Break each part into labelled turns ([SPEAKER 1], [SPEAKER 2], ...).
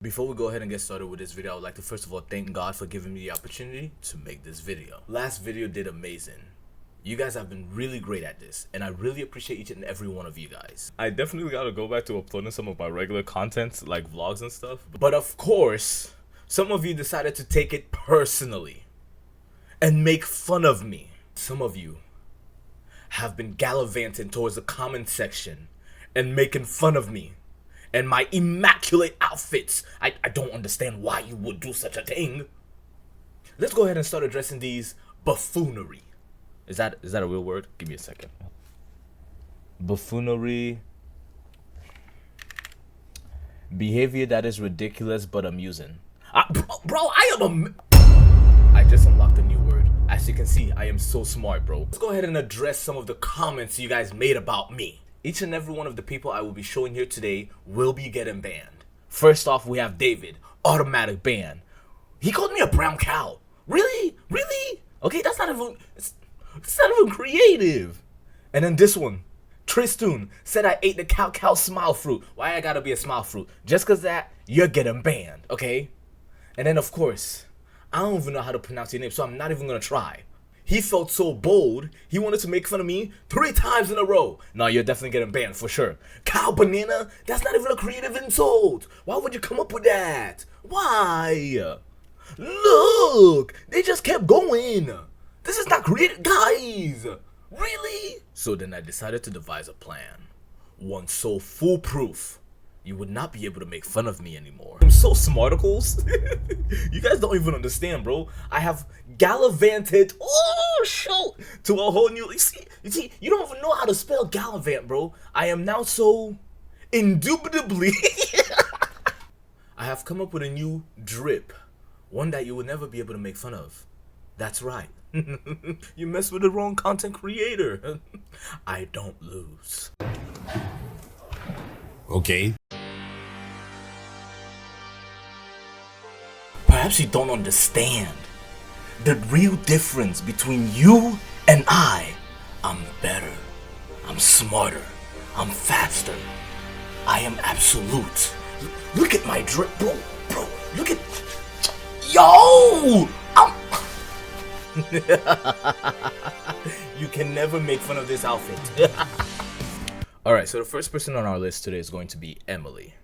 [SPEAKER 1] Before we go ahead and get started with this video, I would like to first of all thank God for giving me the opportunity to make this video. Last video did amazing. You guys have been really great at this, and I really appreciate each and every one of you guys. I definitely gotta go back to uploading some of my regular content, like vlogs and stuff. But of course, some of you decided to take it personally and make fun of me. Some of you have been gallivanting towards the comment section and making fun of me and my immaculate outfits. I don't understand why you would do such a thing. Let's go ahead and start addressing these buffoonery. Is that a real word? Give me a second. Buffoonery. Behavior that is ridiculous but amusing. Bro, I just unlocked a new word. As you can see, I am so smart, bro. Let's go ahead and address some of the comments you guys made about me. Each and every one of the people I will be showing here today will be getting banned. First off, we have David. Automatic ban. He called me a brown cow. Really? Really? Okay, that's not even creative. And then this one. Tristan said I ate the cow smile fruit. Why I gotta be a smile fruit? Just cause that, you're getting banned, okay? And then of course, I don't even know how to pronounce your name, so I'm not even gonna try. He felt so bold, he wanted to make fun of me 3 times in a row. No, you're definitely getting banned for sure. Cow banana? That's not even a creative insult. Why would you come up with that? Why? Look, they just kept going. This is not creative, guys. Really? So then I decided to devise a plan. One so foolproof, you would not be able to make fun of me anymore. I'm so smarticles. You guys don't even understand, bro. I have gallivanted, to a whole new, you see, you don't even know how to spell gallivant, bro. I am now so indubitably, I have come up with a new drip. One that you will never be able to make fun of. That's right. You mess with the wrong content creator. I don't lose.
[SPEAKER 2] Okay.
[SPEAKER 1] Perhaps you don't understand the real difference between you and I. I'm better. I'm smarter. I'm faster. I am absolute. Look at my drip, bro. Look at. Yo! You can never make fun of this outfit. Alright, so the first person on our list today is going to be Emily.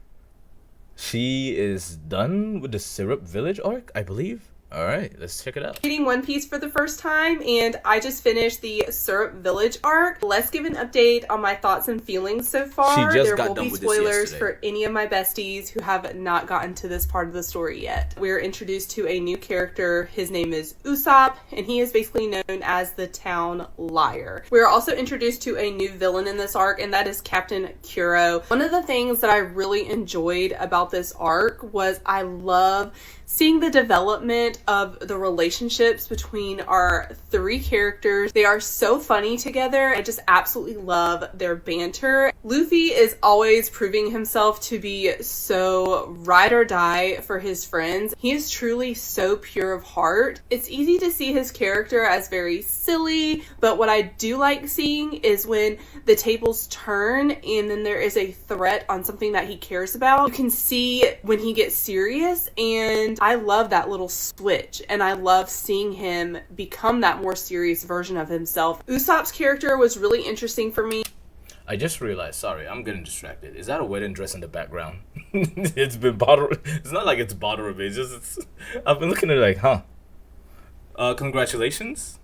[SPEAKER 1] She is done with the Syrup Village arc, I believe. Alright, let's check it out.
[SPEAKER 3] Reading One Piece for the first time, and I just finished the Syrup Village arc. Let's give an update on my thoughts and feelings so far. There will be spoilers for any of my besties who have not gotten to this part of the story yet. We're introduced to a new character. His name is Usopp, and he is basically known as the town liar. We're also introduced to a new villain in this arc, and that is Captain Kuro. One of the things that I really enjoyed about this arc was I love seeing the development of the relationships between our 3 characters. They are so funny together. I just absolutely love their banter. Luffy is always proving himself to be so ride or die for his friends. He is truly so pure of heart. It's easy to see his character as very silly, but what I do like seeing is when the tables turn and then there is a threat on something that he cares about. You can see when he gets serious, and I love that little switch, and I love seeing him become that more serious version of himself. Usopp's character was really interesting for me.
[SPEAKER 1] I just realized, sorry, I'm getting distracted. Is that a wedding dress in the background? It's been it's not like it's bothering me. I've been looking at it like, huh? Congratulations.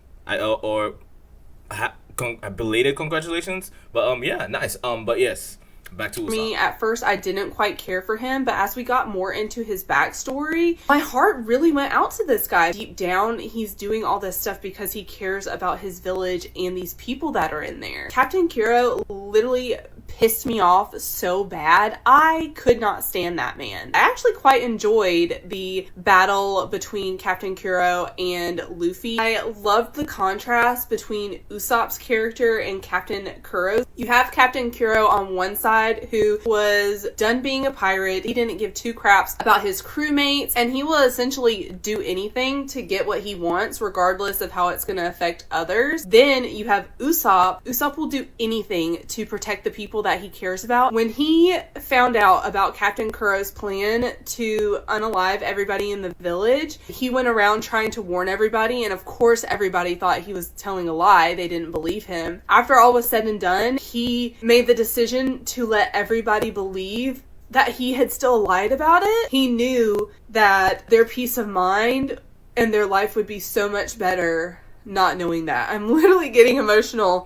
[SPEAKER 1] Belated congratulations. But yeah, nice. But yes. Back to Usopp.
[SPEAKER 3] At first, I didn't quite care for him, but as we got more into his backstory, my heart really went out to this guy. Deep down, he's doing all this stuff because he cares about his village and these people that are in there. Captain Kuro literally pissed me off so bad. I could not stand that man. I actually quite enjoyed the battle between Captain Kuro and Luffy. I loved the contrast between Usopp's character and Captain Kuro's. You have Captain Kuro on one side, who was done being a pirate. He didn't give 2 craps about his crewmates, and he will essentially do anything to get what he wants, regardless of how it's going to affect others. Then you have Usopp. Usopp will do anything to protect the people people that he cares about. When he found out about Captain Kuro's plan to unalive everybody in the village, he went around trying to warn everybody, and of course everybody thought he was telling a lie. They didn't believe him. After all was said and done, he made the decision to let everybody believe that he had still lied about it. He knew that their peace of mind and their life would be so much better not knowing that. I'm literally getting emotional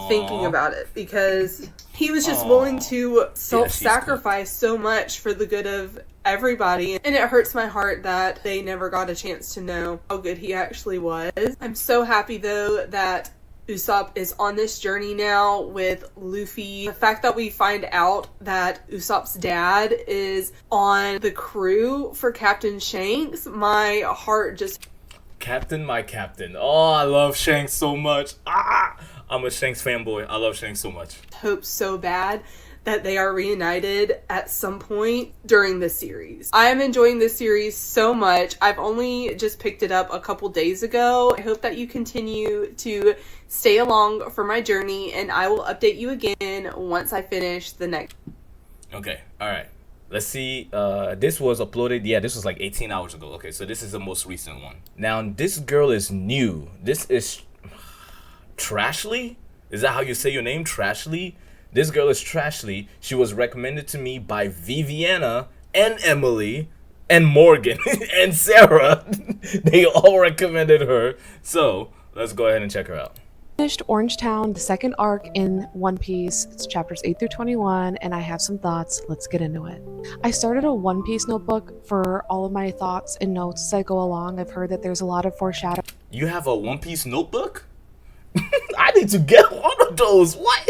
[SPEAKER 3] thinking about it, because he was just willing to self-sacrifice so much for the good of everybody, and it hurts my heart that they never got a chance to know how good he actually was. I'm so happy though that Usopp is on this journey now with Luffy. The fact that we find out that Usopp's dad is on the crew for Captain Shanks, my heart just...
[SPEAKER 1] Captain, my captain. Oh, I love Shanks so much. I'm a Shanks fanboy. I love Shanks so much.
[SPEAKER 3] Hope so bad that they are reunited at some point during this series. I am enjoying this series so much. I've only just picked it up a couple days ago. I hope that you continue to stay along for my journey, and I will update you again once I finish the next.
[SPEAKER 1] Okay, alright. Let's see. This was uploaded. Yeah, this was like 18 hours ago. Okay, so this is the most recent one. Now, this girl is new. This is Trashley? Is that how you say your name? Trashley? This girl is Trashley. She was recommended to me by Viviana and Emily and Morgan and Sarah. They all recommended her. So let's go ahead and check her out.
[SPEAKER 2] Finished Orange Town, the second arc in One Piece. It's chapters 8 through 21, and I have some thoughts. Let's get into it. I started a One Piece notebook for all of my thoughts and notes as I go along. I've heard that there's a lot of foreshadowing.
[SPEAKER 1] You have a One Piece notebook? I need to get one of those. What?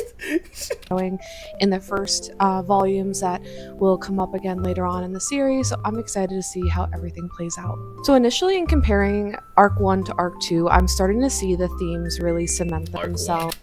[SPEAKER 2] In the first volumes that will come up again later on in the series, so I'm excited to see how everything plays out. So initially, in comparing arc 1 to arc 2, I'm starting to see the themes really cement themselves.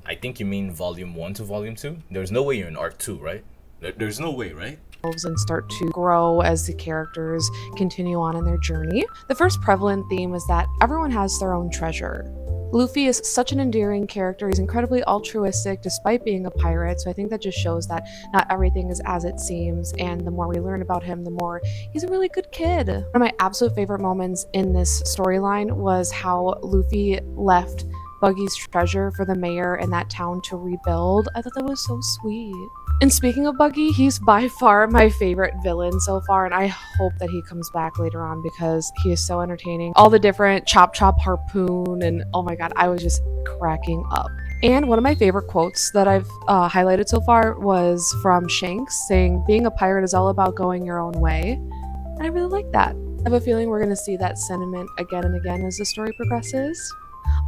[SPEAKER 1] I think you mean volume 1 to volume 2? There's no way you're in arc 2, right? There's no way, right?
[SPEAKER 2] And start to grow as the characters continue on in their journey. The first prevalent theme is that everyone has their own treasure. Luffy is such an endearing character. He's incredibly altruistic despite being a pirate, so I think that just shows that not everything is as it seems, and the more we learn about him, the more he's a really good kid. One of my absolute favorite moments in this storyline was how Luffy left Buggy's treasure for the mayor in that town to rebuild. I thought that was so sweet. And speaking of Buggy, he's by far my favorite villain so far, and I hope that he comes back later on because he is so entertaining. All the different chop harpoon, and oh my god, I was just cracking up. And one of my favorite quotes that I've highlighted so far was from Shanks saying, "Being a pirate is all about going your own way." And I really like that. I have a feeling we're going to see that sentiment again and again as the story progresses.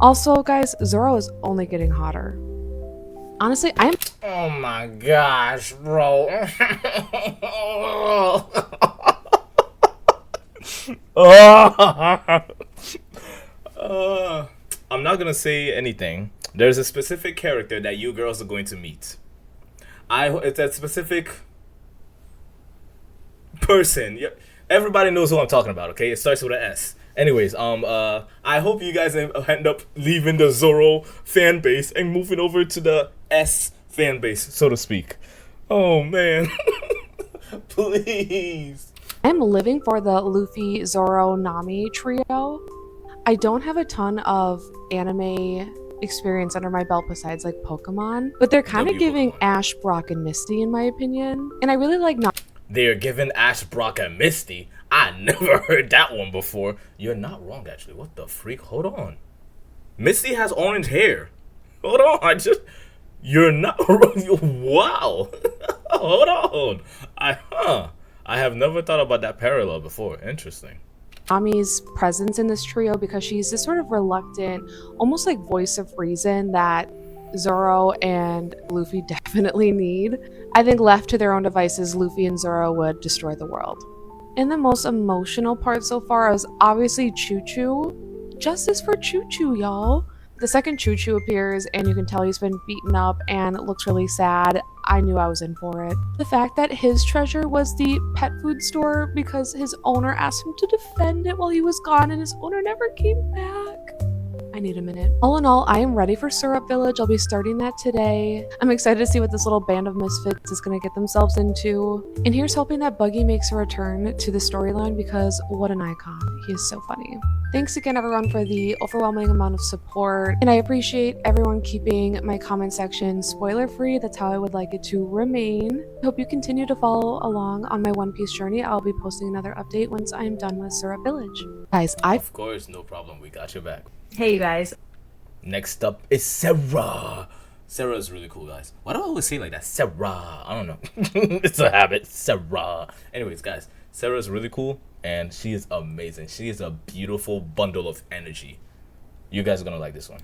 [SPEAKER 2] Also, guys, Zoro is only getting hotter. Honestly, I'm...
[SPEAKER 1] Oh my gosh, bro. I'm not gonna say anything. There's a specific character that you girls are going to meet. It's a specific person. Everybody knows who I'm talking about, okay? It starts with an S. Anyways, I hope you guys end up leaving the Zoro fan base and moving over to the S fan base, so to speak. Oh man. Please.
[SPEAKER 2] I'm living for the Luffy, Zoro, Nami trio. I don't have a ton of anime experience under my belt besides like Pokemon, but they're kind of giving Pokemon. Ash, Brock, and Misty in my opinion. And I really like
[SPEAKER 1] They're giving Ash, Brock, and Misty. I never heard that one before. You're not wrong, actually. What the freak? Hold on. Misty has orange hair. Hold on. You're not wrong. Wow. Hold on. I have never thought about that parallel before. Interesting.
[SPEAKER 2] Nami's presence in this trio because she's this sort of reluctant, almost like voice of reason that Zoro and Luffy definitely need. I think left to their own devices, Luffy and Zoro would destroy the world. And the most emotional part so far is obviously Choo Choo. Justice for Choo Choo, y'all. The second Choo Choo appears and you can tell he's been beaten up and looks really sad. I knew I was in for it. The fact that his treasure was the pet food store because his owner asked him to defend it while he was gone and his owner never came back. I need a minute. All in all, I am ready for Syrup Village. I'll be starting that today. I'm excited to see what this little band of misfits is going to get themselves into. And here's hoping that Buggy makes a return to the storyline because what an icon. He is so funny. Thanks again, everyone, for the overwhelming amount of support. And I appreciate everyone keeping my comment section spoiler-free. That's how I would like it to remain. I hope you continue to follow along on my One Piece journey. I'll be posting another update once I am done with Syrup Village. Guys,
[SPEAKER 1] Of course, no problem. We got your back.
[SPEAKER 4] Hey, you guys.
[SPEAKER 1] Next up is Sarah. Sarah is really cool, guys. Why do I always say like that? Sarah. I don't know. It's a habit. Sarah. Anyways, guys, Sarah is really cool, and she is amazing. She is a beautiful bundle of energy. You guys are going to like this one.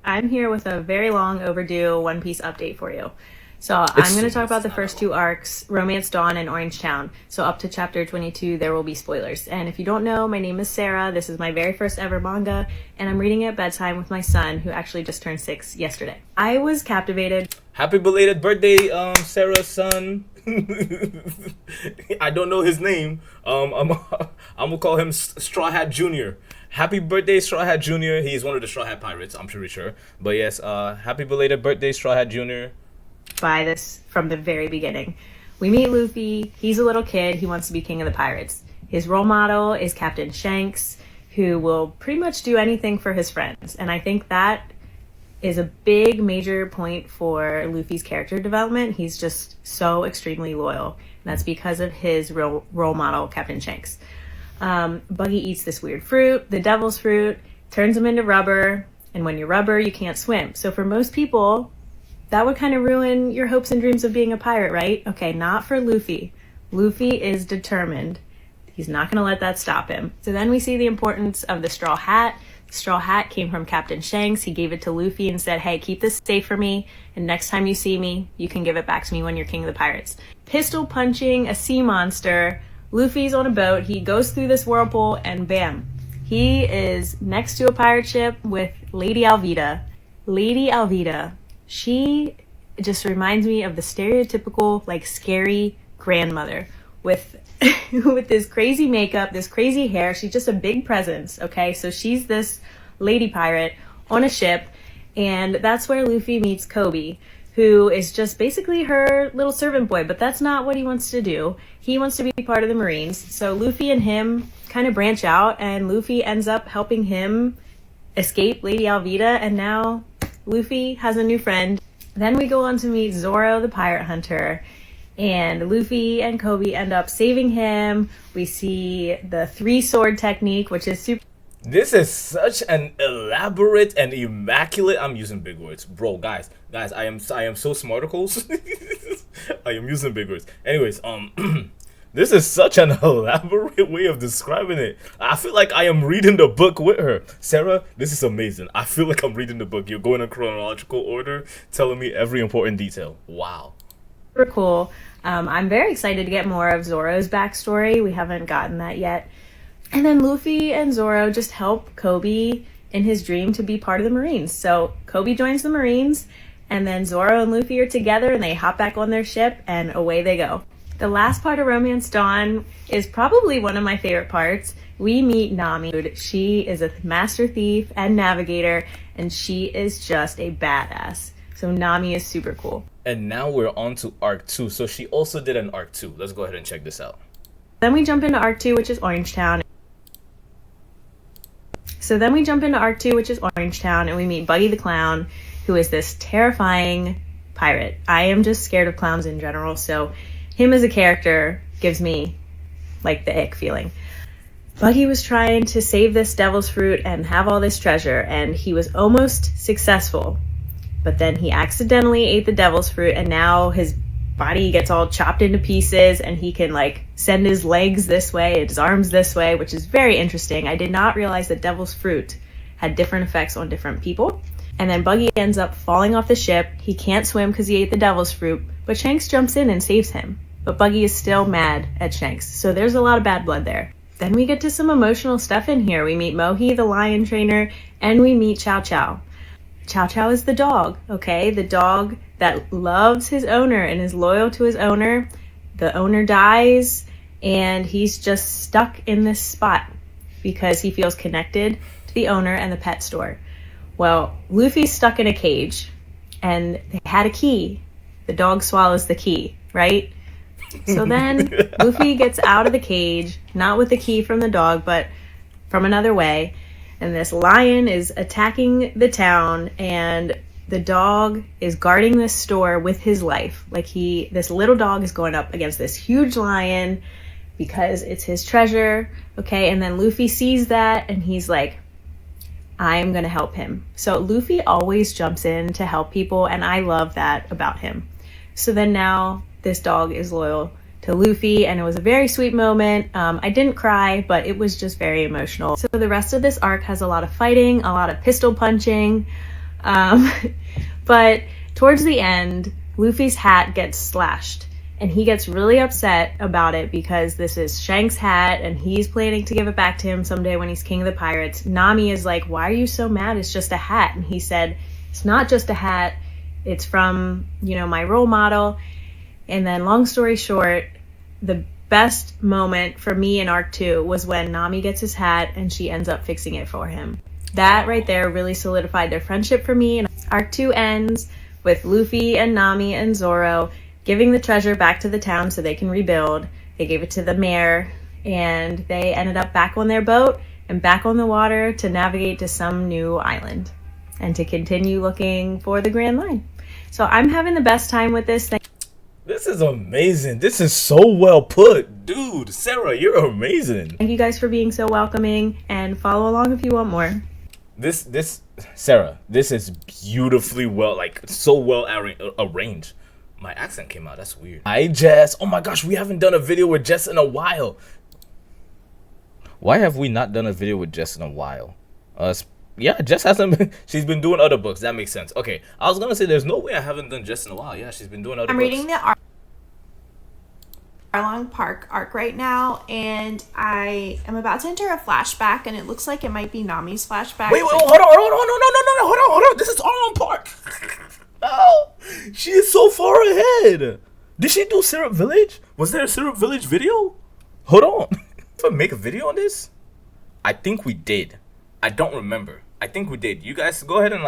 [SPEAKER 4] I'm here with a very long overdue One Piece update for you. So I'm going to talk about the first two arcs, Romance Dawn and Orange Town. So up to chapter 22, there will be spoilers. And if you don't know, my name is Sarah. This is my very first ever manga, and I'm reading it at bedtime with my son, who actually just turned 6 yesterday. I was captivated.
[SPEAKER 1] Happy belated birthday, Sarah's son. I don't know his name. I'm gonna call him Straw Hat Jr. Happy birthday, Straw Hat Jr. He's one of the Straw Hat Pirates, I'm pretty sure. But yes, happy belated birthday, Straw Hat Jr.
[SPEAKER 4] By this from the very beginning. We meet Luffy. He's a little kid. He wants to be king of the pirates. His role model is Captain Shanks, who will pretty much do anything for his friends. And I think that is a big major point for Luffy's character development. He's just so extremely loyal. And that's because of his role model, Captain Shanks. Buggy eats this weird fruit, the devil's fruit, turns him into rubber. And when you're rubber, you can't swim. So for most people, that would kind of ruin your hopes and dreams of being a pirate, right? Okay, not for Luffy. Luffy is determined. He's not going to let that stop him. So then we see the importance of the straw hat. The straw hat came from Captain Shanks. He gave it to Luffy and said, hey, keep this safe for me, and next time you see me, you can give it back to me when you're king of the pirates. Pistol punching a sea monster. Luffy's on a boat. He goes through this whirlpool, and bam. He is next to a pirate ship with Lady Alvida. Lady Alvida. She just reminds me of the stereotypical, like, scary grandmother with with this crazy makeup, this crazy hair. She's just a big presence, okay? So she's this lady pirate on a ship, and that's where Luffy meets Kobe, who is just basically her little servant boy, but that's not what he wants to do. He wants to be part of the Marines. So Luffy and him kind of branch out, and Luffy ends up helping him escape Lady Alvida, and now Luffy has a new friend. Then we go on to meet Zoro, the pirate hunter, and Luffy and Kobe end up saving him. We see the 3-sword technique, which is super.
[SPEAKER 1] This is such an elaborate and immaculate. I'm using big words, bro. Guys, I am so smarticles. I am using big words. Anyways, this is such an elaborate way of describing it. I feel like I am reading the book with her. Sarah, this is amazing. I feel like I'm reading the book. You're going in chronological order, telling me every important detail. Wow.
[SPEAKER 4] Super cool. I'm very excited to get more of Zoro's backstory. We haven't gotten that yet. And then Luffy and Zoro just help Kobe in his dream to be part of the Marines. So Kobe joins the Marines, and then Zoro and Luffy are together, and they hop back on their ship, and away they go. The last part of Romance Dawn is probably one of my favorite parts. We meet Nami. She is a master thief and navigator, and she is just a badass. So Nami is super cool.
[SPEAKER 1] And now we're on to Arc 2. So she also did an Arc 2. Let's go ahead and check this out.
[SPEAKER 4] Then we jump into Arc 2, which is Orange Town. And we meet Buggy the Clown, who is this terrifying pirate. I am just scared of clowns in general, so him as a character gives me, like, the ick feeling. Buggy was trying to save this devil's fruit and have all this treasure, and he was almost successful. But then he accidentally ate the devil's fruit, and now his body gets all chopped into pieces, and he can, like, send his legs this way, his arms this way, which is very interesting. I did not realize that devil's fruit had different effects on different people. And then Buggy ends up falling off the ship. He can't swim because he ate the devil's fruit, but Shanks jumps in and saves him. But Buggy is still mad at Shanks, so there's a lot of bad blood there. Then we get to some emotional stuff in here. We meet Mohi, the lion trainer, and we meet Chow Chow. Chow Chow is the dog, okay? The dog that loves his owner and is loyal to his owner. The owner dies, and he's just stuck in this spot because he feels connected to the owner and the pet store. Well, Luffy's stuck in a cage, and they had a key. The dog swallows the key, right? So then Luffy gets out of the cage, not with the key from the dog, but from another way. And this lion is attacking the town, and the dog is guarding this store with his life. Like this little dog is going up against this huge lion because it's his treasure, okay? And then Luffy sees that, and he's like, I'm gonna help him. So Luffy always jumps in to help people, and I love that about him. So then now this dog is loyal to Luffy, and it was a very sweet moment. I didn't cry, but it was just very emotional. So the rest of this arc has a lot of fighting, a lot of pistol punching, but towards the end, Luffy's hat gets slashed, and he gets really upset about it because this is Shanks' hat, and he's planning to give it back to him someday when he's king of the pirates. Nami is like, why are you so mad? It's just a hat. And he said, it's not just a hat. It's from, my role model. And then long story short, the best moment for me in arc 2 was when Nami gets his hat and she ends up fixing it for him. That right there really solidified their friendship for me. And arc 2 ends with Luffy and Nami and Zoro giving the treasure back to the town so they can rebuild. They gave it to the mayor, and they ended up back on their boat and back on the water to navigate to some new island and to continue looking for the Grand Line. So I'm having the best time with this thing.
[SPEAKER 1] This is amazing. This is so well put. Dude, Sarah, you're amazing.
[SPEAKER 4] Thank you guys for being so welcoming, and follow along if you want more.
[SPEAKER 1] Sarah, this is beautifully so well arranged. My accent came out. That's weird. Hi, Jess. Oh my gosh, we haven't done a video with Jess in a while. Why have we not done a video with Jess in a while? Yeah, Jess hasn't been. She's been doing other books. That makes sense. Okay, I was gonna say there's no way I haven't done Jess in a while. Yeah, she's been doing other books.
[SPEAKER 5] I'm reading the Arlong Park arc right now, and I am about to enter a flashback, and it looks like it might be Nami's flashback.
[SPEAKER 1] Wait, hold on, hold on. This is Arlong Park. Oh, she is so far ahead. Did she do Syrup Village? Was there a Syrup Village video? Hold on. Did I make a video on this? I think we did. I don't remember. I think we did. You guys go ahead and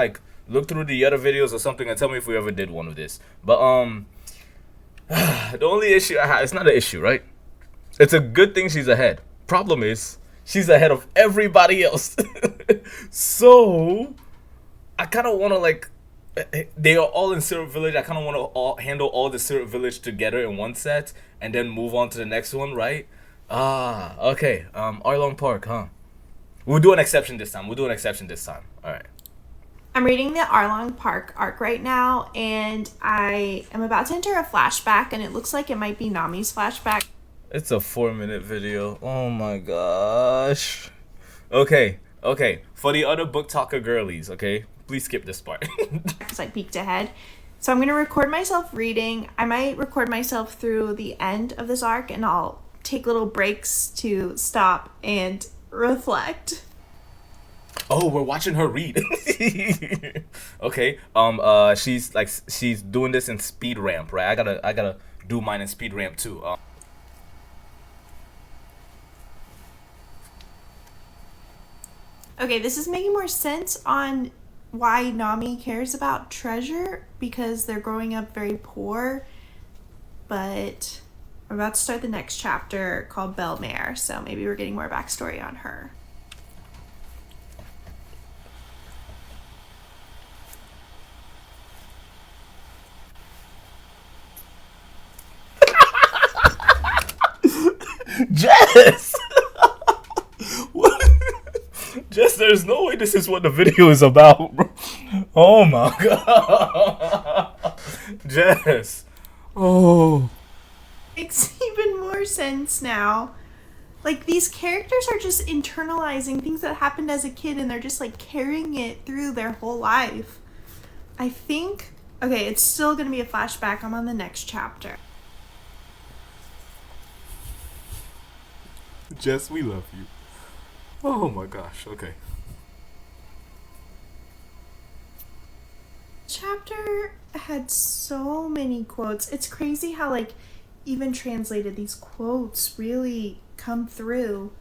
[SPEAKER 1] look through the other videos or something and tell me if we ever did one of this. But the only issue I have, it's not an issue, right? It's a good thing she's ahead. Problem is, she's ahead of everybody else. So I kind of want to they are all in Syrup Village. I kind of want to handle all the Syrup Village together in one set and then move on to the next one, right? Okay. Arlong Park, huh? We'll do an exception this time. All right.
[SPEAKER 5] I'm reading the Arlong Park arc right now, and I am about to enter a flashback, and it looks like it might be Nami's flashback.
[SPEAKER 1] It's a 4-minute video. Oh my gosh. Okay. For the other BookToker girlies, okay? Please skip this part.
[SPEAKER 5] Because I peeked ahead. So I'm going to record myself reading. I might record myself through the end of this arc, and I'll take little breaks to stop and reflect.
[SPEAKER 1] Oh, we're watching her read. Okay. She's doing this in speed ramp, right? I gotta do mine in speed ramp too.
[SPEAKER 5] Okay, this is making more sense on why Nami cares about treasure, because they're growing up very poor. But we're about to start the next chapter called Belmare, so maybe we're getting more backstory on her.
[SPEAKER 1] Jess! What? Jess, there's no way this is what the video is about, bro. Oh my god. Jess. Oh.
[SPEAKER 5] Makes even more sense now. These characters are just internalizing things that happened as a kid, and they're just carrying it through their whole life. I think, okay, it's still gonna be a flashback. I'm on the next chapter.
[SPEAKER 1] Jess, we love you. Oh my gosh, okay.
[SPEAKER 5] Chapter had so many quotes. It's crazy how even translated these quotes really come through.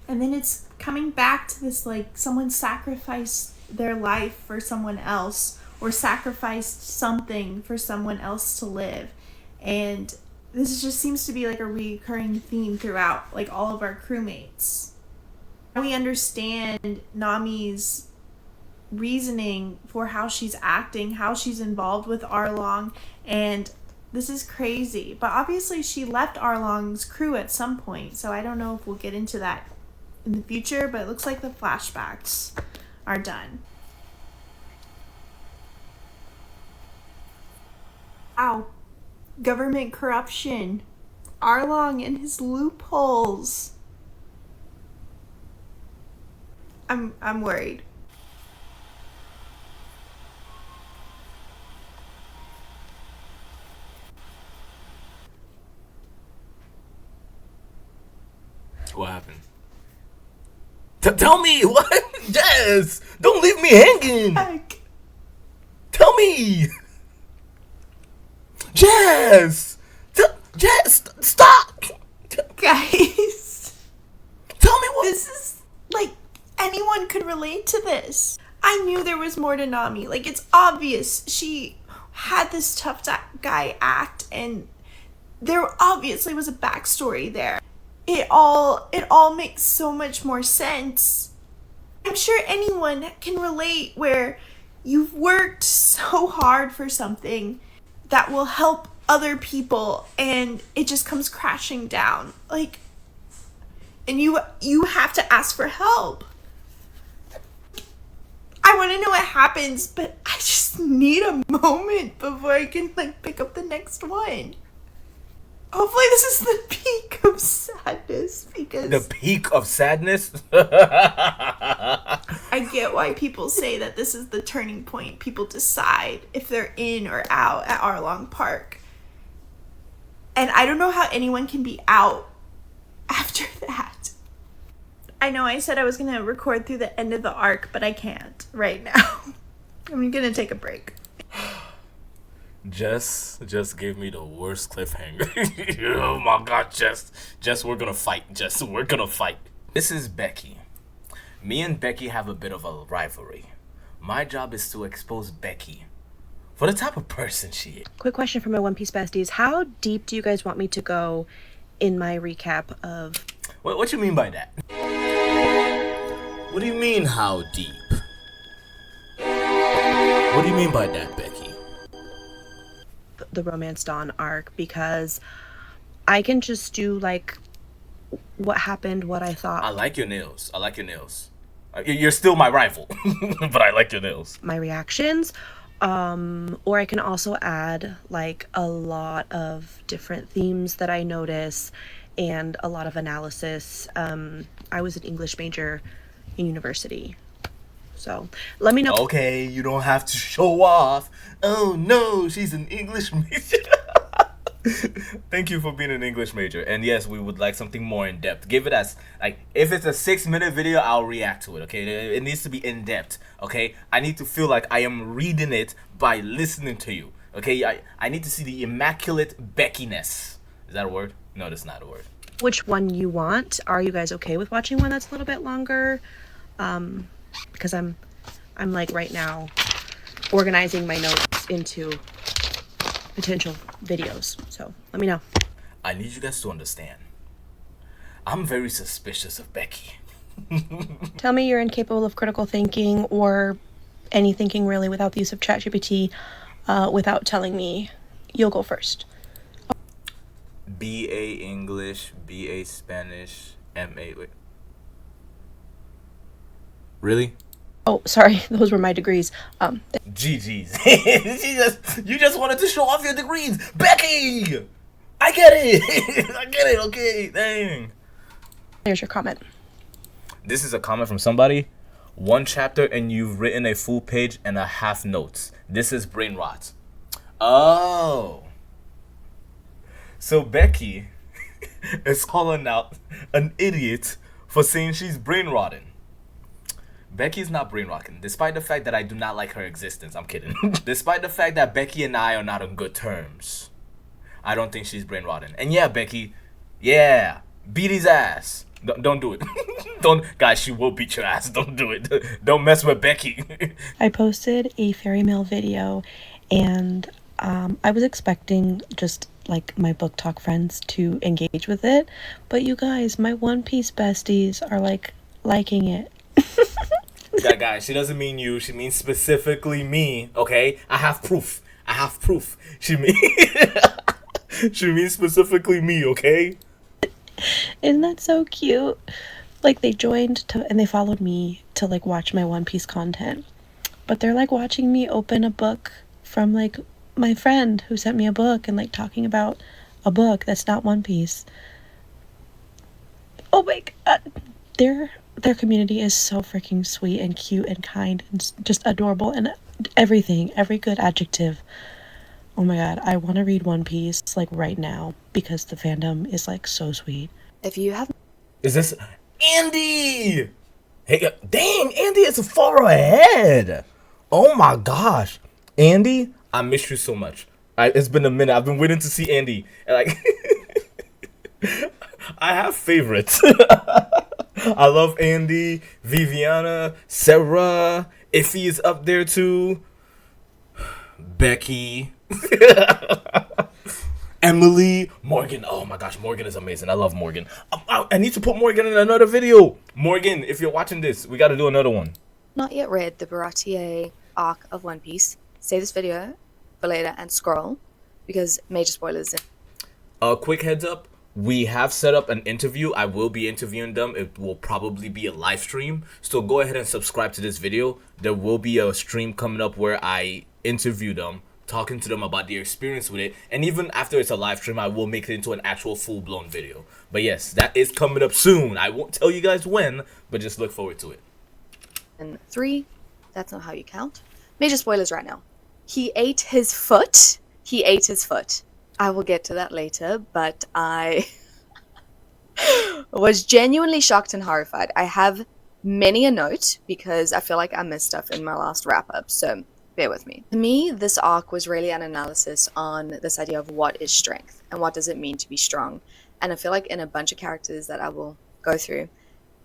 [SPEAKER 5] And then it's coming back to this, like, someone sacrificed their life for someone else, or sacrificed something for someone else to live. And this just seems to be like a recurring theme throughout, like, all of our crewmates. We understand Nami's reasoning for how she's acting, how she's involved with Arlong, and this is crazy. But obviously she left Arlong's crew at some point, so I don't know if we'll get into that in the future, but it looks like the flashbacks are done. Ow. Government corruption. Arlong and his loopholes. I'm worried.
[SPEAKER 1] What happened? Tell me what? Jess, don't leave me hanging.
[SPEAKER 5] Heck.
[SPEAKER 1] Tell me. Jess, Jess, stop.
[SPEAKER 5] Guys.
[SPEAKER 1] Tell me what.
[SPEAKER 5] This is like anyone could relate to this. I knew there was more to Nami. Like, it's obvious she had this tough guy act, and there obviously was a backstory there. It all makes so much more sense. I'm sure anyone can relate where you've worked so hard for something that will help other people and it just comes crashing down. Like, and you have to ask for help. I want to know what happens, but I just need a moment before I can, like, pick up the next one. Hopefully this is the peak of sadness, because...
[SPEAKER 1] The peak of sadness?
[SPEAKER 5] I get why people say that this is the turning point. People decide if they're in or out at Arlong Park. And I don't know how anyone can be out after that. I know I said I was going to record through the end of the arc, but I can't right now. I'm going to take a break.
[SPEAKER 1] Jess just gave me the worst cliffhanger. Oh my god, Jess, we're gonna fight. Jess, we're gonna fight. This is Becky. Me and Becky have a bit of a rivalry. My job is to expose Becky for the type of person she is.
[SPEAKER 6] Quick question for my One Piece besties. How deep do you guys want me to go in my recap of...
[SPEAKER 1] What you mean by that? What do you mean, how deep? What do you mean by that, Becky?
[SPEAKER 6] The Romance Dawn arc, because I can just do, like, what happened, what I thought.
[SPEAKER 1] I like your nails. You're still my rival, but I like your nails.
[SPEAKER 6] My reactions, or I can also add, like, a lot of different themes that I notice and a lot of analysis. I was an English major in university, so let me know.
[SPEAKER 1] Okay, you don't have to show off. Oh no, she's an English major. Thank you for being an English major. And yes, we would like something more in depth. Give it as, like, if it's a 6-minute video, I'll react to it, okay? It needs to be in depth, okay? I need to feel like I am reading it by listening to you, okay? I need to see the immaculate Beckiness. Is that a word? No, that's not a word.
[SPEAKER 6] Which one you want? Are you guys okay with watching one that's a little bit longer? Because I'm like right now organizing my notes into potential videos, so let me know.
[SPEAKER 1] I need you guys to understand, I'm very suspicious of Becky.
[SPEAKER 6] Tell me you're incapable of critical thinking or any thinking really without the use of ChatGPT, without telling me. You'll go first.
[SPEAKER 1] BA English, BA Spanish, MA, wait. Really?
[SPEAKER 6] Oh, sorry, those were my degrees.
[SPEAKER 1] GG's. You just wanted to show off your degrees. Becky! I get it. I get it, okay, dang.
[SPEAKER 6] There's your comment.
[SPEAKER 1] This is a comment from somebody. 1 chapter and you've written a full page and a half notes. This is brain rot. Oh. So Becky is calling out an idiot for saying she's brain rotting. Becky's not brain rotting, despite the fact that I do not like her existence. I'm kidding. Despite the fact that Becky and I are not on good terms, I don't think she's brain rotting. And yeah, Becky, yeah, beat his ass. Don't do it. Don't, guys. She will beat your ass. Don't do it. Don't mess with Becky.
[SPEAKER 6] I posted a fairy mail video, and I was expecting just like my BookTok friends to engage with it, but you guys, my One Piece besties are like liking it.
[SPEAKER 1] That guy, she doesn't mean you. She means specifically me. Okay, I have proof. She means specifically me. Okay.
[SPEAKER 6] Isn't that so cute? Like they joined and they followed me to like watch my One Piece content, but they're like watching me open a book from like my friend who sent me a book and like talking about a book that's not One Piece. Oh my god, their community is so freaking sweet and cute and kind and just adorable and everything, every good adjective. Oh my god, I want to read One Piece like right now because the fandom is like so sweet.
[SPEAKER 2] If you have...
[SPEAKER 1] Is this Andy? Hey, dang, Andy is far ahead. Oh my gosh. Andy, I miss you so much. It's been a minute. I've been waiting to see Andy. And like I have favorites. I love Andy, Viviana, Sarah, Iffy is up there too. Becky. Emily, Morgan. Oh my gosh, Morgan is amazing. I love Morgan. I need to put Morgan in another video. Morgan, if you're watching this, we got to do another one.
[SPEAKER 7] Not yet read the Baratie arc of One Piece. Save this video for later and scroll because major spoilers.
[SPEAKER 1] A quick heads up. We have set up an interview. I will be interviewing them. It will probably be a live stream. So go ahead and subscribe to this video. There will be a stream coming up where I interview them, talking to them about their experience with it. And even after it's a live stream, I will make it into an actual full-blown video. But yes, that is coming up soon. I won't tell you guys when, but just look forward to it.
[SPEAKER 7] And 3, that's not how you count. Major spoilers right now. He ate his foot. I will get to that later, but I was genuinely shocked and horrified. I have many a note because I feel like I missed stuff in my last wrap-up, so bear with me. To me, this arc was really an analysis on this idea of what is strength and what does it mean to be strong. And I feel like in a bunch of characters that I will go through,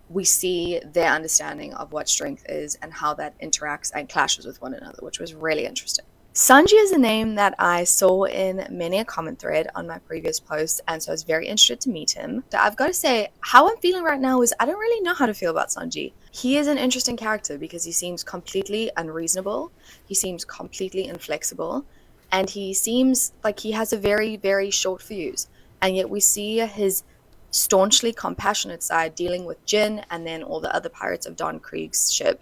[SPEAKER 7] we see their understanding of what strength is and how that interacts and clashes with one another, which was really interesting. Sanji is a name that I saw in many a comment thread on my previous post, and so I was very interested to meet him. So I've got to say, how I'm feeling right now is I don't really know how to feel about Sanji. He is an interesting character because he seems completely unreasonable, he seems completely inflexible, and he seems like he has a very, very short fuse. And yet we see his staunchly compassionate side dealing with Jin and then all the other pirates of Don Krieg's ship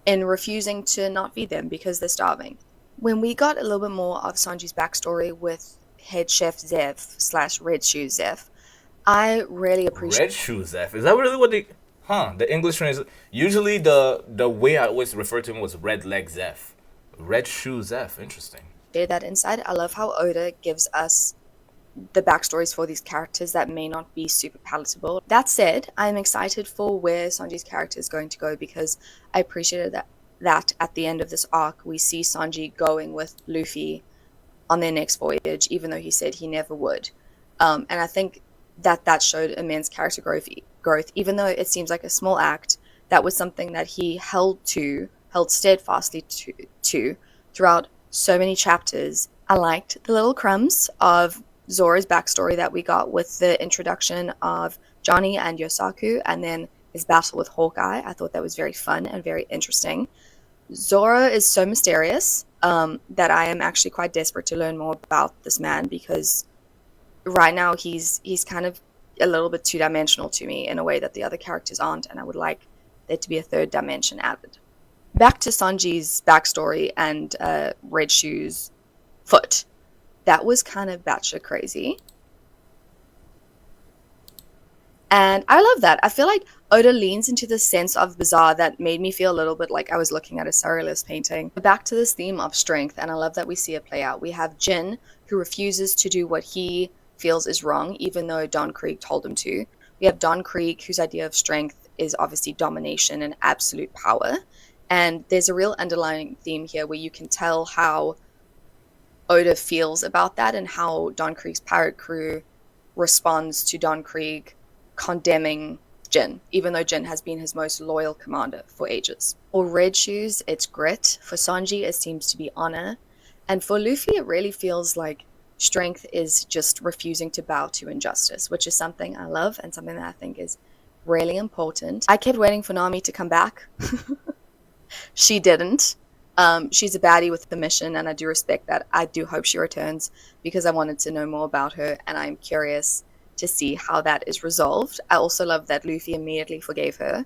[SPEAKER 7] in refusing to not feed them because they're starving. When we got a little bit more of Sanji's backstory with head chef Zeph / Red Shoe Zeph, I really appreciate...
[SPEAKER 1] Red Shoe Zeph? Is that really what they... the English translation... Usually the way I always refer to him was Red Leg Zeph. Red Shoe Zeph, interesting.
[SPEAKER 7] That insight. I love how Oda gives us the backstories for these characters that may not be super palatable. That said, I'm excited for where Sanji's character is going to go because I appreciated that at the end of this arc, we see Sanji going with Luffy on their next voyage, even though he said he never would. And I think that showed immense character growth, even though it seems like a small act. That was something that he held steadfastly to throughout so many chapters. I liked the little crumbs of Zora's backstory that we got with the introduction of Johnny and Yosaku, and then his battle with Hawkeye. I thought that was very fun and very interesting. Zora is so mysterious that I am actually quite desperate to learn more about this man because right now he's kind of a little bit two-dimensional to me in a way that the other characters aren't, and I would like there to be a third dimension added. Back to Sanji's backstory and Red Shoe's foot. That was kind of batshit crazy. And I love that. I feel like Oda leans into this sense of bizarre that made me feel a little bit like I was looking at a surrealist painting. But back to this theme of strength, and I love that we see it play out. We have Jin, who refuses to do what he feels is wrong, even though Don Krieg told him to. We have Don Krieg, whose idea of strength is obviously domination and absolute power. And there's a real underlying theme here where you can tell how Oda feels about that and how Don Krieg's pirate crew responds to Don Krieg condemning Jin, even though Jin has been his most loyal commander for ages. For Red Shoes, it's grit. For Sanji, it seems to be honor. And for Luffy, it really feels like strength is just refusing to bow to injustice, which is something I love and something that I think is really important. I kept waiting for Nami to come back. She didn't. She's a baddie with the mission, and I do respect that. I do hope she returns because I wanted to know more about her, and I'm curious to see how that is resolved. I also love that Luffy immediately forgave her.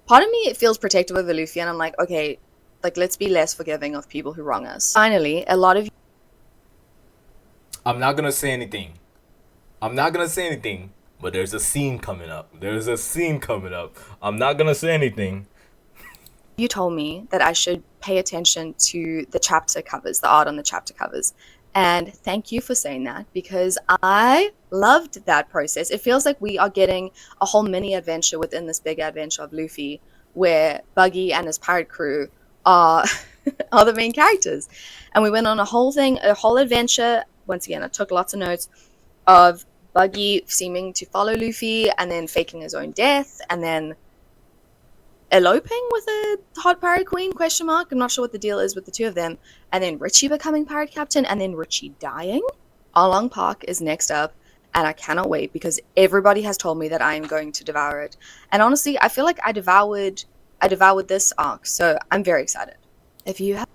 [SPEAKER 7] Part of me, it feels protective over Luffy, and I'm like, okay, like, let's be less forgiving of people who wrong us. Finally, a lot of...
[SPEAKER 1] I'm not gonna say anything. But there's a scene coming up. I'm not gonna say anything.
[SPEAKER 7] You told me that I should pay attention to the chapter covers, the art on the chapter covers. And thank you for saying that, because I loved that process. It feels like we are getting a whole mini adventure within this big adventure of Luffy, where Buggy and his pirate crew are the main characters. And we went on a whole adventure. Once again, I took lots of notes of Buggy seeming to follow Luffy and then faking his own death and then eloping with a hot pirate queen, ? I'm not sure what the deal is with the two of them. And then Richie becoming pirate captain and then Richie dying. Arlong Park is next up, and I cannot wait because everybody has told me that I am going to devour it. And honestly, I feel like I devoured this arc, so I'm very excited. If you have...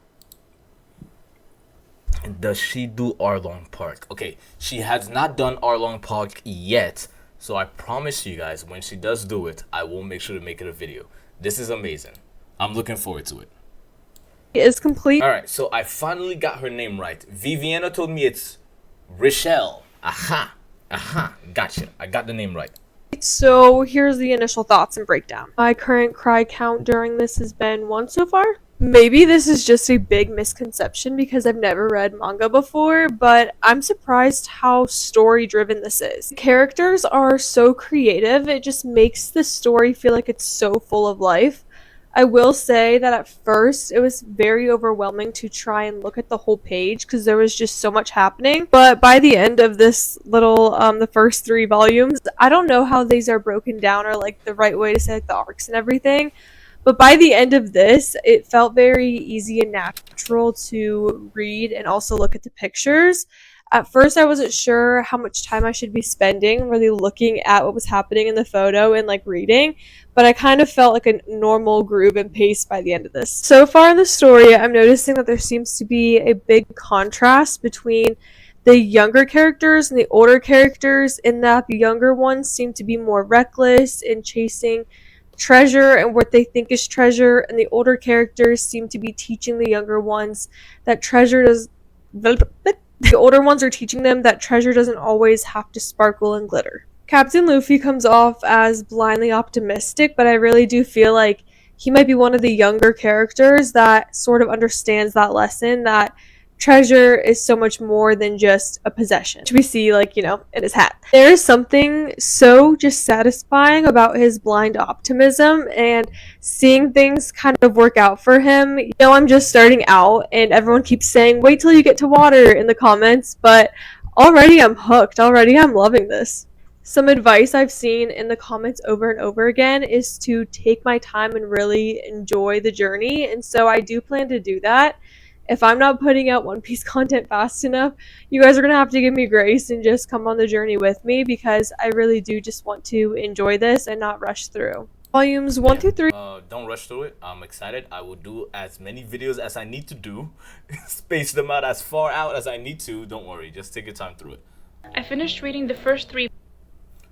[SPEAKER 1] Does she do Arlong Park? Okay, she has not done Arlong Park yet, so I promise you guys, when she does do it, I will make sure to make it a video. This is amazing. I'm looking forward to it.
[SPEAKER 2] It is complete.
[SPEAKER 1] Alright, so I finally got her name right. Viviana told me it's Rochelle. Aha. Gotcha. I got the name right.
[SPEAKER 8] So here's the initial thoughts and breakdown. My current cry count during this has been 1 so far. Maybe this is just a big misconception because I've never read manga before, but I'm surprised how story-driven this is. The characters are so creative, it just makes the story feel like it's so full of life. I will say that at first it was very overwhelming to try and look at the whole page because there was just so much happening. But by the end of this little, the first 3 volumes, I don't know how these are broken down or like the right way to say like, the arcs and everything. But by the end of this, it felt very easy and natural to read and also look at the pictures. At first, I wasn't sure how much time I should be spending really looking at what was happening in the photo and like reading, but I kind of felt like a normal groove and pace by the end of this. So far in the story, I'm noticing that there seems to be a big contrast between the younger characters and the older characters, in that the younger ones seem to be more reckless in chasing treasure and what they think is treasure, and the older characters seem to be teaching the younger ones that the older ones are teaching them that treasure doesn't always have to sparkle and glitter. Captain Luffy comes off as blindly optimistic, but I really do feel like he might be one of the younger characters that sort of understands that lesson, that treasure is so much more than just a possession, which we see, like, in his hat. There is something so just satisfying about his blind optimism and seeing things kind of work out for him. I'm just starting out and everyone keeps saying, wait till you get to water in the comments, but already I'm hooked. Already I'm loving this. Some advice I've seen in the comments over and over again is to take my time and really enjoy the journey, and so I do plan to do that. If I'm not putting out One Piece content fast enough, you guys are going to have to give me grace and just come on the journey with me, because I really do just want to enjoy this and not rush through. Volumes 1 through 3.
[SPEAKER 1] Don't rush through it. I'm excited. I will do as many videos as I need to do. Space them out as far out as I need to. Don't worry. Just take your time through it.
[SPEAKER 9] I finished reading the first 3.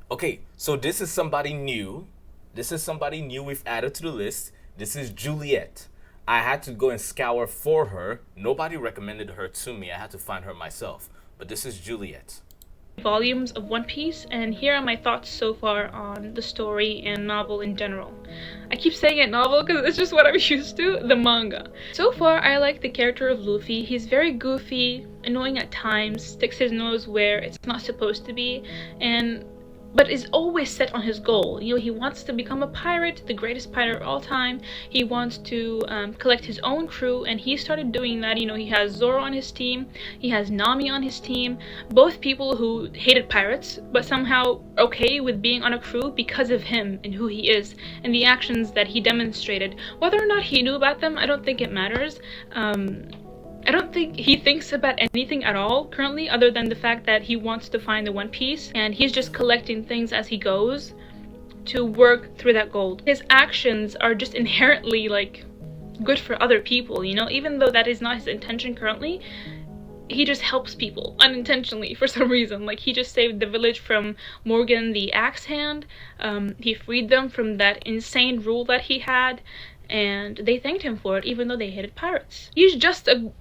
[SPEAKER 1] Okay, so this is somebody new. We've added to the list. This is Juliet. I had to go and scour for her. Nobody recommended her to me. I had to find her myself. But this is Juliet.
[SPEAKER 9] Volumes of One Piece, and here are my thoughts so far on the story and novel in general. I keep saying it novel because it's just what I'm used to, the manga. So far, I like the character of Luffy. He's very goofy, annoying at times, sticks his nose where it's not supposed to be, and but is always set on his goal. You know, he wants to become a pirate, the greatest pirate of all time. He wants to collect his own crew, and he started doing that. You know, he has Zoro on his team, he has Nami on his team, both people who hated pirates, but somehow okay with being on a crew because of him and who he is, and the actions that he demonstrated. Whether or not he knew about them, I don't think it matters. I don't think he thinks about anything at all currently other than the fact that he wants to find the One Piece, and he's just collecting things as he goes to work through that gold. His actions are just inherently like good for other people, you know, even though that is not his intention currently. He just helps people unintentionally for some reason. Like, he just saved the village from Morgan the Axe Hand. He freed them from that insane rule that he had, and they thanked him for it, even though they hated pirates. He's just an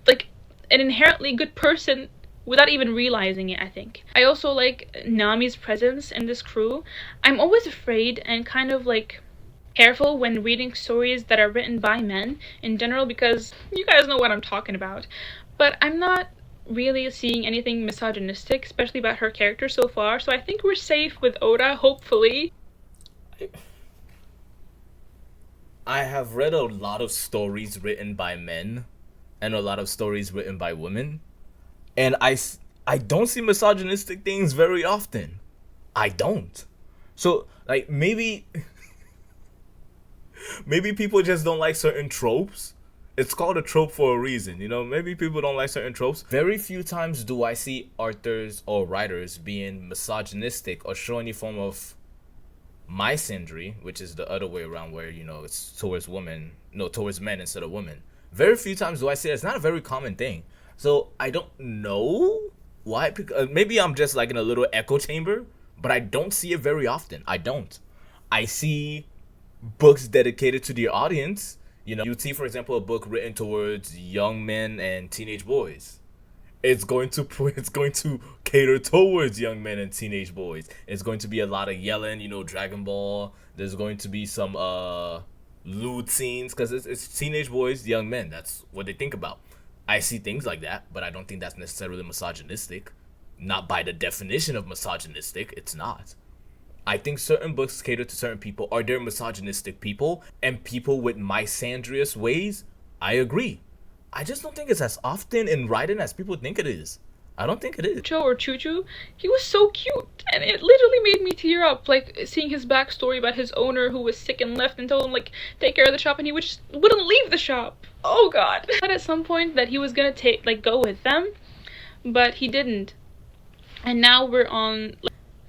[SPEAKER 9] inherently good person without even realizing it, I think. I also like Nami's presence in this crew. I'm always afraid and kind of like careful when reading stories that are written by men in general, because you guys know what I'm talking about. But I'm not really seeing anything misogynistic, especially about her character so far, so I think we're safe with Oda, hopefully.
[SPEAKER 1] I have read a lot of stories written by men and a lot of stories written by women, and I don't see misogynistic things very often. I don't. So, like, maybe people just don't like certain tropes. It's called a trope for a reason, you know? Maybe people don't like certain tropes. Very few times do I see authors or writers being misogynistic or show any form of misandry, which is the other way around, where, you know, it's towards men instead of women. Very few times do I see it. It's not a very common thing. So I don't know why. Maybe I'm just like in a little echo chamber, but I don't see it very often. I don't. I see books dedicated to the audience. You know, you'd see, for example, a book written towards young men and teenage boys. It's going to cater towards young men and teenage boys. It's going to be a lot of yelling, you know, Dragon Ball. There's going to be some lewd scenes, because it's teenage boys, young men. That's what they think about. I see things like that, but I don't think that's necessarily misogynistic. Not by the definition of misogynistic. It's not. I think certain books cater to certain people. Are there misogynistic people and people with misandrous ways? I agree. I just don't think it's as often in writing as people think it is. I don't think it is.
[SPEAKER 9] Cho or Choo-Choo, he was so cute, and it literally made me tear up, like, seeing his backstory about his owner who was sick and left and told him, like, take care of the shop, and he wouldn't leave the shop. Oh god. I thought at some point that he was gonna go with them, but he didn't. And now we're on,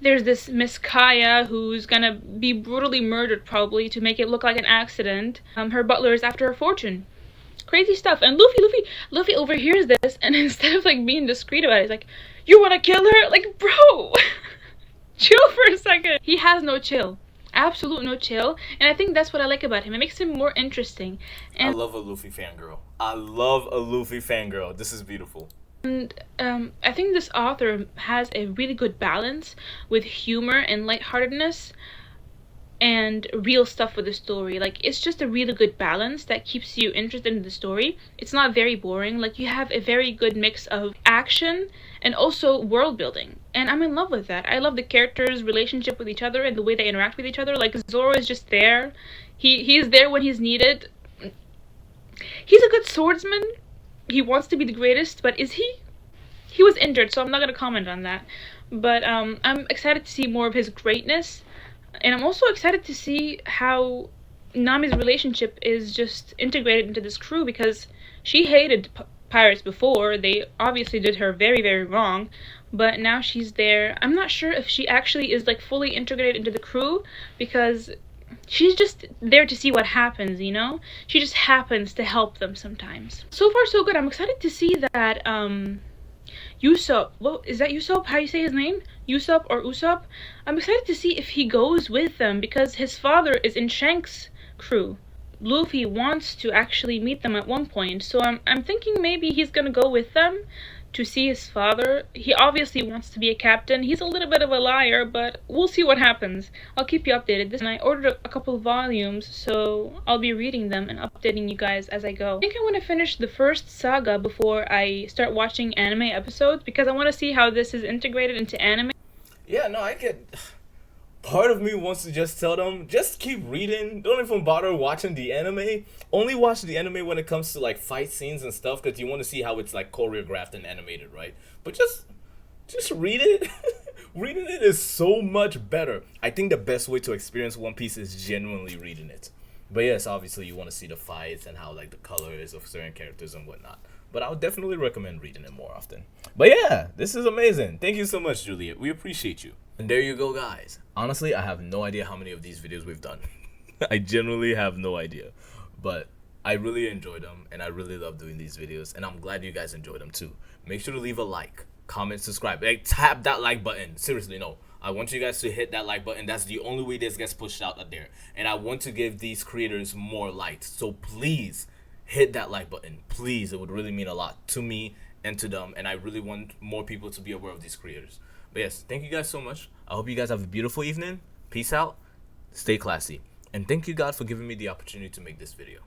[SPEAKER 9] there's this Miss Kaya who's gonna be brutally murdered probably to make it look like an accident. Her butler is after her fortune. Crazy stuff. And Luffy overhears this, and instead of like being discreet about it, he's like, you wanna kill her? Like, bro, chill for a second. He has no chill. Absolute no chill. And I think that's what I like about him. It makes him more interesting. And
[SPEAKER 1] I love a Luffy fangirl. This is beautiful.
[SPEAKER 9] And I think this author has a really good balance with humor and lightheartedness and real stuff with the story. Like, it's just a really good balance that keeps you interested in the story. It's not very boring. Like, you have a very good mix of action and also world building. And I'm in love with that. I love the characters' relationship with each other and the way they interact with each other. Like, Zoro is just there. He's there when he's needed. He's a good swordsman. He wants to be the greatest, but is he? He was injured, so I'm not going to comment on that. But I'm excited to see more of his greatness. And I'm also excited to see how Nami's relationship is just integrated into this crew, because she hated pirates before. They obviously did her very, very wrong. But now she's there. I'm not sure if she actually is like fully integrated into the crew, because she's just there to see what happens, you know? She just happens to help them sometimes. So far, so good. I'm excited to see that, Usopp, what is that? Usopp? How do you say his name? Usopp or Usopp? I'm excited to see if he goes with them, because his father is in Shanks' crew. Luffy wants to actually meet them at one point, so I'm thinking maybe he's gonna go with them to see his father. He obviously wants to be a captain. He's a little bit of a liar, but we'll see what happens. I'll keep you updated. And I ordered a couple of volumes, so I'll be reading them and updating you guys as I go. I think I want to finish the first saga before I start watching anime episodes, because I want to see how this is integrated into anime.
[SPEAKER 1] Yeah, no, I get... part of me wants to just tell them, just keep reading. Don't even bother watching the anime. Only watch the anime when it comes to like fight scenes and stuff, because you want to see how it's like choreographed and animated, right? But just read it. Reading it is so much better. I think the best way to experience One Piece is genuinely reading it. But yes, obviously you want to see the fights and how like the color is of certain characters and whatnot. But I would definitely recommend reading it more often. But yeah, this is amazing. Thank you so much, Juliet. We appreciate you. And there you go, guys. Honestly, I have no idea how many of these videos we've done. I genuinely have no idea. But I really enjoyed them, and I really love doing these videos. And I'm glad you guys enjoyed them too. Make sure to leave a like, comment, subscribe. Like, tap that like button. Seriously, no. I want you guys to hit that like button. That's the only way this gets pushed out there. And I want to give these creators more light. So please hit that like button. Please. It would really mean a lot to me and to them. And I really want more people to be aware of these creators. But yes, thank you guys so much. I hope you guys have a beautiful evening. Peace out. Stay classy. And thank you, God, for giving me the opportunity to make this video.